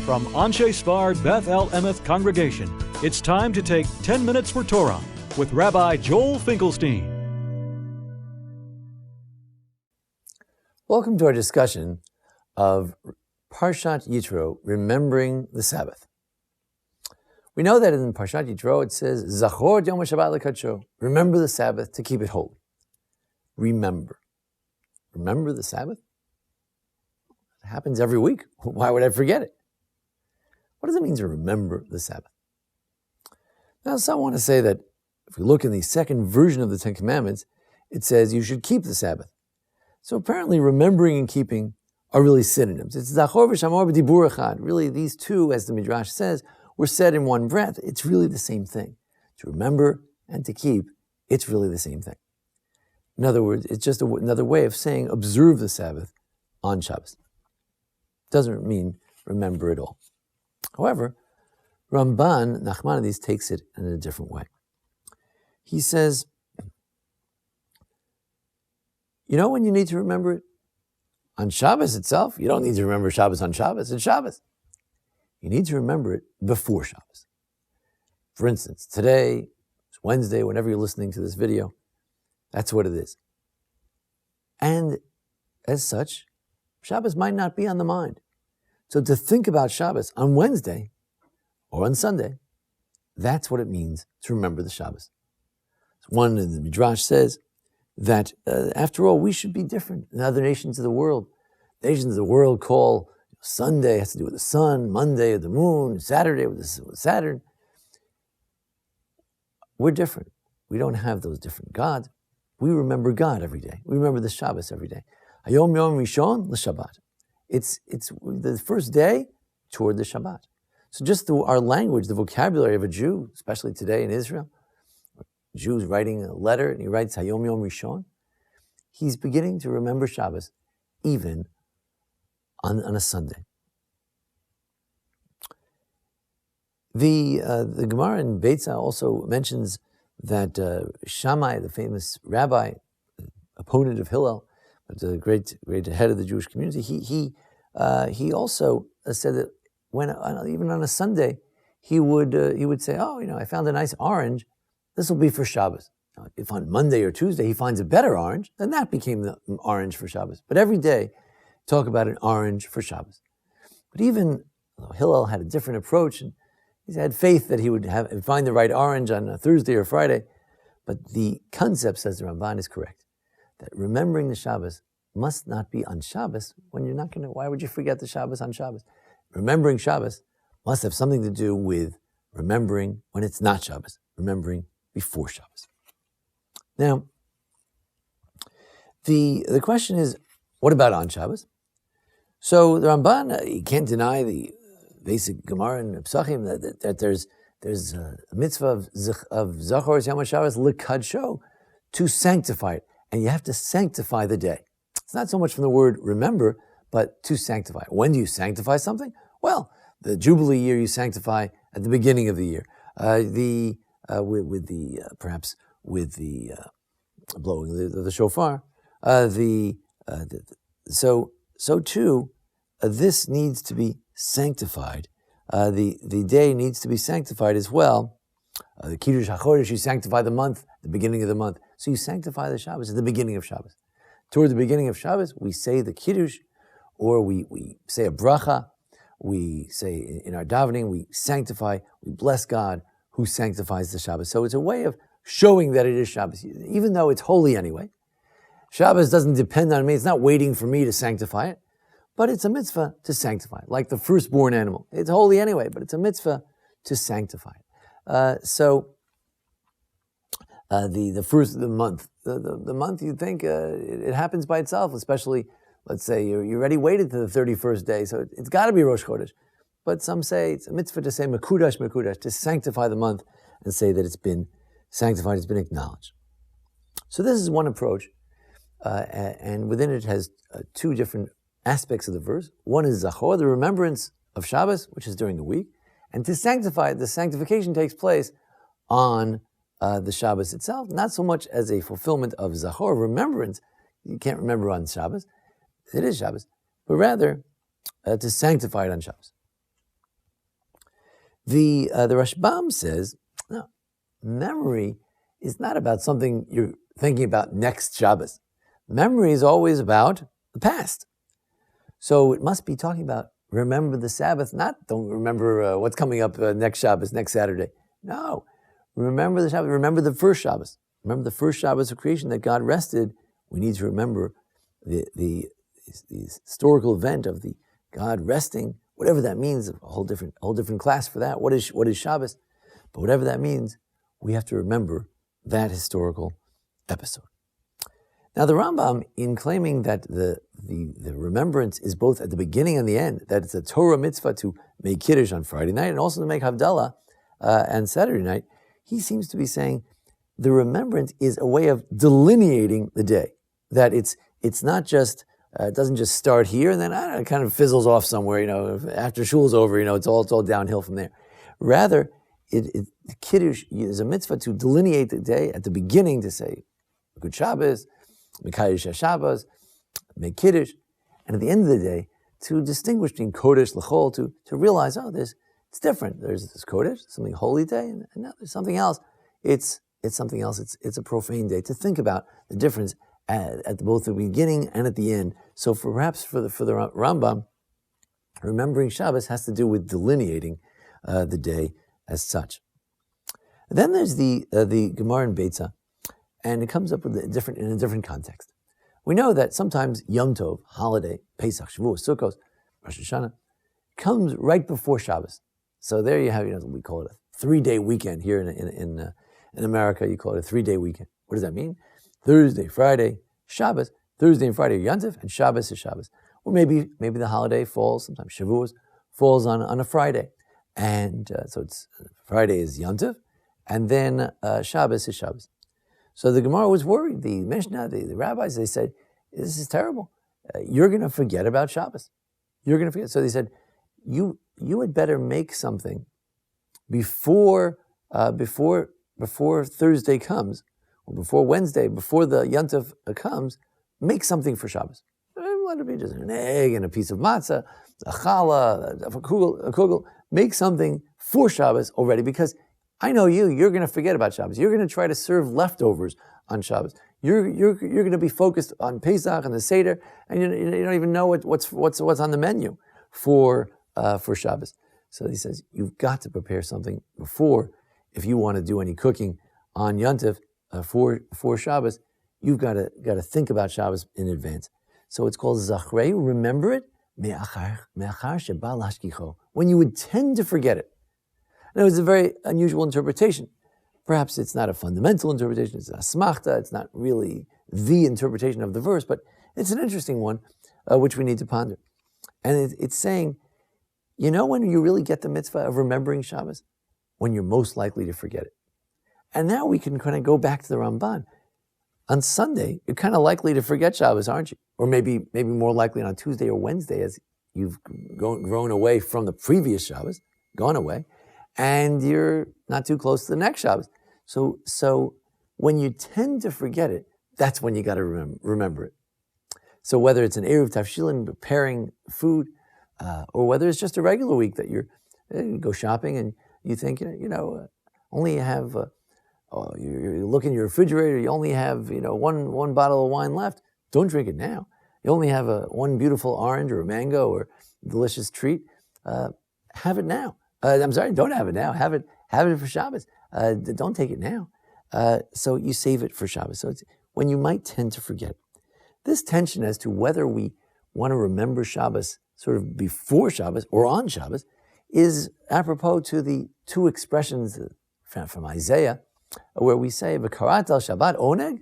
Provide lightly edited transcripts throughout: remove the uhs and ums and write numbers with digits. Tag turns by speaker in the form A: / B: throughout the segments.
A: From Anshei Sphard-Beth Emeth congregation, it's time to take 10 minutes for Torah with Rabbi Joel Finkelstein.
B: Welcome to our discussion of Parshat Yitro, remembering the Sabbath. We know that in Parshat Yitro it says, Zachor Yom HaShabbat L'Kadsho, remember the Sabbath to keep it holy. Remember. Remember the Sabbath? It happens every week. Why would I forget it? What does it mean to remember the Sabbath? Now, some want to say that if we look in the second version of the Ten Commandments, it says you should keep the Sabbath. So apparently remembering and keeping are really synonyms. It's Zachor v'Shamor b'dibur echad. Really, these two, as the Midrash says, were said in one breath. It's really the same thing. To remember and to keep, it's really the same thing. In other words, it's just another way of saying observe the Sabbath on Shabbos. Doesn't mean remember it all. However, Ramban, Nachmanides, takes it in a different way. He says, you know when you need to remember it? On Shabbos itself, you don't need to remember Shabbos on Shabbos. It's Shabbos. You need to remember it before Shabbos. For instance, today, it's Wednesday, whenever you're listening to this video, that's what it is. And as such, Shabbos might not be on the mind. So to think about Shabbos on Wednesday or on Sunday, that's what it means to remember the Shabbos. One in the Midrash says that, after all, we should be different than other nations of the world. Nations of the world call Sunday has to do with the sun, Monday with the moon, Saturday with Saturn. We're different. We don't have those different gods. We remember God every day. We remember the Shabbos every day. Hayom Yom Rishon l'Shabbat. It's the first day toward the Shabbat. So just our language, the vocabulary of a Jew, especially today in Israel, a Jew's writing a letter and he writes Hayom Yom Rishon, he's beginning to remember Shabbos even on a Sunday. The Gemara in Beitzah also mentions that Shammai, the famous rabbi, opponent of Hillel, but a great head of the Jewish community, he also said that even on a Sunday, he would say, I found a nice orange. This will be for Shabbos. Now, if on Monday or Tuesday he finds a better orange, then that became the orange for Shabbos. But every day, talk about an orange for Shabbos. But even Hillel had a different approach, and he had faith that he would find the right orange on a Thursday or Friday. But the concept, says the Ramban, is correct. That remembering the Shabbos must not be on Shabbos when you're not going to, why would you forget the Shabbos on Shabbos? Remembering Shabbos must have something to do with remembering when it's not Shabbos, remembering before Shabbos. Now, the question is, what about on Shabbos? So the Ramban, you can't deny the basic Gemara and Psachim that there's a mitzvah of Zachor Yom HaShabbos L'Kadsho, to sanctify it. And you have to sanctify the day. It's not so much from the word remember, but to sanctify. When do you sanctify something? Well, the Jubilee year you sanctify at the beginning of the year. Perhaps with the blowing the shofar. So too, this needs to be sanctified. The day needs to be sanctified as well. The Kiddush HaChodesh, you sanctify the month, the beginning of the month. So you sanctify the Shabbos at the beginning of Shabbos. Toward the beginning of Shabbos, we say the Kiddush, or we say a bracha. We say in our davening, we sanctify, we bless God who sanctifies the Shabbos. So it's a way of showing that it is Shabbos, even though it's holy anyway. Shabbos doesn't depend on me. It's not waiting for me to sanctify it, but it's a mitzvah to sanctify it, like the firstborn animal. It's holy anyway, but it's a mitzvah to sanctify it. The first of the month, the month you'd think it happens by itself, especially, let's say you already waited to the 31st day, so it's got to be Rosh Chodesh. But some say it's a mitzvah to say Mekudash, Mekudash, to sanctify the month and say that it's been sanctified, it's been acknowledged. So this is one approach, and within it has two different aspects of the verse. One is Zachor, the remembrance of Shabbos, which is during the week, and to sanctify, the sanctification takes place on the Shabbos itself, not so much as a fulfillment of Zachor, remembrance. You can't remember on Shabbos, it is Shabbos, but rather to sanctify it on Shabbos. The Rashbam says, no, memory is not about something you're thinking about next Shabbos. Memory is always about the past. So it must be talking about remember the Sabbath, not don't remember what's coming up next Shabbos, next Saturday. No, remember the Sabbath, remember the first Shabbos. Remember the first Shabbos of creation that God rested. We need to remember the historical event of the God resting, whatever that means, a whole different class for that. What is Shabbos? But whatever that means, we have to remember that historical episode. Now the Rambam, in claiming that the remembrance is both at the beginning and the end, that it's a Torah mitzvah to make Kiddush on Friday night and also to make Havdalah and Saturday night, he seems to be saying the remembrance is a way of delineating the day. That it's not just, it doesn't just start here and then it kind of fizzles off somewhere, after shul's over, it's all downhill from there. Rather, Kiddush is a mitzvah to delineate the day at the beginning, to say, Good Shabbos, Mekadosh Shabbos, make Kiddush, and at the end of the day, to distinguish between Kodesh, L'chol, to realize, it's different. There's this Kodesh, something holy day, and now there's something else. It's something else. It's a profane day. To think about the difference at both the beginning and at the end. So perhaps for the Rambam, remembering Shabbos has to do with delineating the day as such. And then there's the Gemara in Beitzah, and it comes up with in a different context. We know that sometimes Yom Tov, holiday, Pesach, Shavuos, Sukkot, Rosh Hashanah, comes right before Shabbos. So there you have, we call it a 3-day weekend here in America. You call it a 3-day weekend. What does that mean? Thursday, Friday, Shabbos. Thursday and Friday are Yom Tov, and Shabbos is Shabbos. Or maybe the holiday falls, sometimes Shavuos, falls on a Friday. And so it's Friday is Yom Tov, and then Shabbos is Shabbos. So the Gemara was worried. The Mishnah, the rabbis, they said, this is terrible. You're going to forget about Shabbos. You're going to forget. So they said, you had better make something before Thursday comes, or before Wednesday, before the Yom Tov comes, make something for Shabbos. Let it be just an egg and a piece of matzah, a challah, a kugel. Make something for Shabbos already, because I know you're going to forget about Shabbos. You're going to try to serve leftovers on Shabbos. You're going to be focused on Pesach and the Seder, and you don't even know what's on the menu for Shabbos. So he says, you've got to prepare something before, if you want to do any cooking on Yom Tov for Shabbos, you've got to think about Shabbos in advance. So it's called Zachrei, remember it, when you would tend to forget it. Now, it's a very unusual interpretation. Perhaps it's not a fundamental interpretation, it's a smachta, it's not really the interpretation of the verse, but it's an interesting one, which we need to ponder. And it's saying, when you really get the mitzvah of remembering Shabbos? When you're most likely to forget it. And now we can kind of go back to the Ramban. On Sunday, you're kind of likely to forget Shabbos, aren't you? Or maybe more likely on Tuesday or Wednesday, as you've grown away from the previous Shabbos, gone away, and you're not too close to the next Shabbos. So when you tend to forget it, that's when you got to remember it. So whether it's an Eruv Tavshilin, preparing food, or whether it's just a regular week that you go shopping and you think, only have, you look in your refrigerator, you only have, one bottle of wine left. Don't drink it now. You only have one beautiful orange or a mango or a delicious treat. Have it now. Don't have it now. Have it for Shabbos. Don't take it now. So you save it for Shabbos. So it's when you might tend to forget. This tension as to whether we want to remember Shabbos sort of before Shabbos or on Shabbos is apropos to the two expressions from Isaiah, where we say, "V'karat al Shabbat oneg,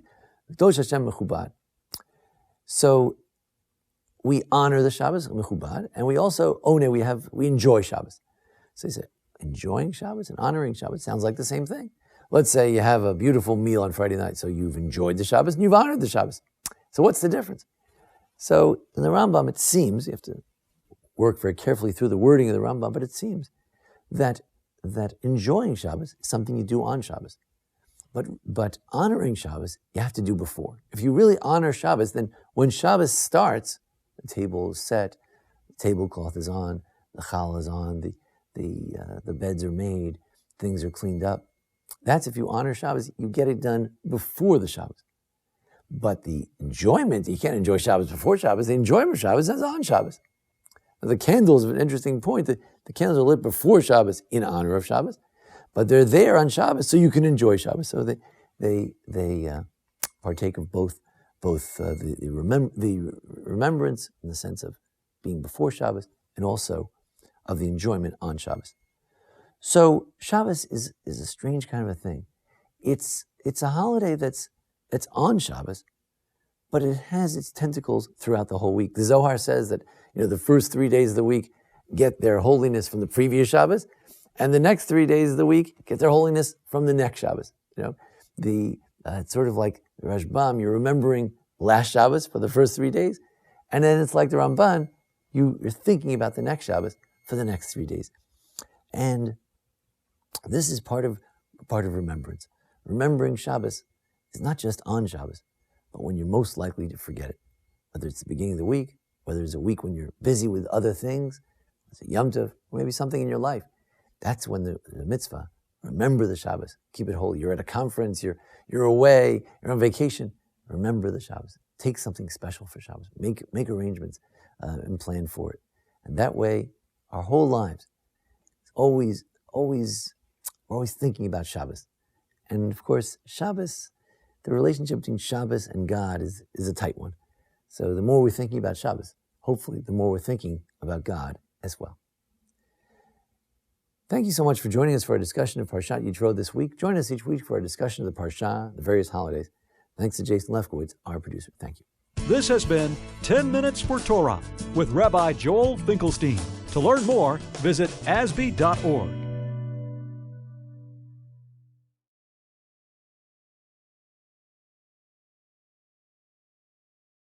B: v'kdosh Hashem mechubad." So we honor the Shabbos mechubad, and we also oneg. We enjoy Shabbos. So he said, enjoying Shabbos and honoring Shabbos sounds like the same thing. Let's say you have a beautiful meal on Friday night, so you've enjoyed the Shabbos and you've honored the Shabbos. So what's the difference? So in the Rambam, it seems, you have to work very carefully through the wording of the Rambam, but it seems that enjoying Shabbos is something you do on Shabbos. But honoring Shabbos, you have to do before. If you really honor Shabbos, then when Shabbos starts, the table is set, the tablecloth is on, the challah is on, the beds are made, things are cleaned up. That's if you honor Shabbos, you get it done before the Shabbos. But the enjoyment, you can't enjoy Shabbos before Shabbos. The enjoyment of Shabbos is on Shabbos. The candles, an interesting point, the candles are lit before Shabbos in honor of Shabbos, but they're there on Shabbos so you can enjoy Shabbos. So they partake of both the remembrance in the sense of being before Shabbos and also of the enjoyment on Shabbos. So Shabbos is a strange kind of a thing. It's a holiday that's on Shabbos, but it has its tentacles throughout the whole week. The Zohar says that the first 3 days of the week get their holiness from the previous Shabbos, and the next 3 days of the week get their holiness from the next Shabbos. It's sort of like the Rashbam, you're remembering last Shabbos for the first 3 days, and then it's like the Ramban, you're thinking about the next Shabbos for the next 3 days. And this is part of remembrance. Remembering Shabbos is not just on Shabbos, but when you're most likely to forget it. Whether it's the beginning of the week, whether it's a week when you're busy with other things, it's a Yom Tov, or maybe something in your life. That's when the mitzvah, remember the Shabbos, keep it holy. You're at a conference, you're away, you're on vacation. Remember the Shabbos. Take something special for Shabbos. Make arrangements and plan for it. And that way, our whole lives, we're always thinking about Shabbos. And of course, Shabbos, the relationship between Shabbos and God is a tight one. So the more we're thinking about Shabbos, hopefully the more we're thinking about God as well. Thank you so much for joining us for our discussion of Parshat Yitro this week. Join us each week for our discussion of the Parsha, the various holidays. Thanks to Jason Lefkowitz, our producer. Thank you.
A: This has been 10 Minutes for Torah with Rabbi Joel Finkelstein. To learn more, visit asb.org.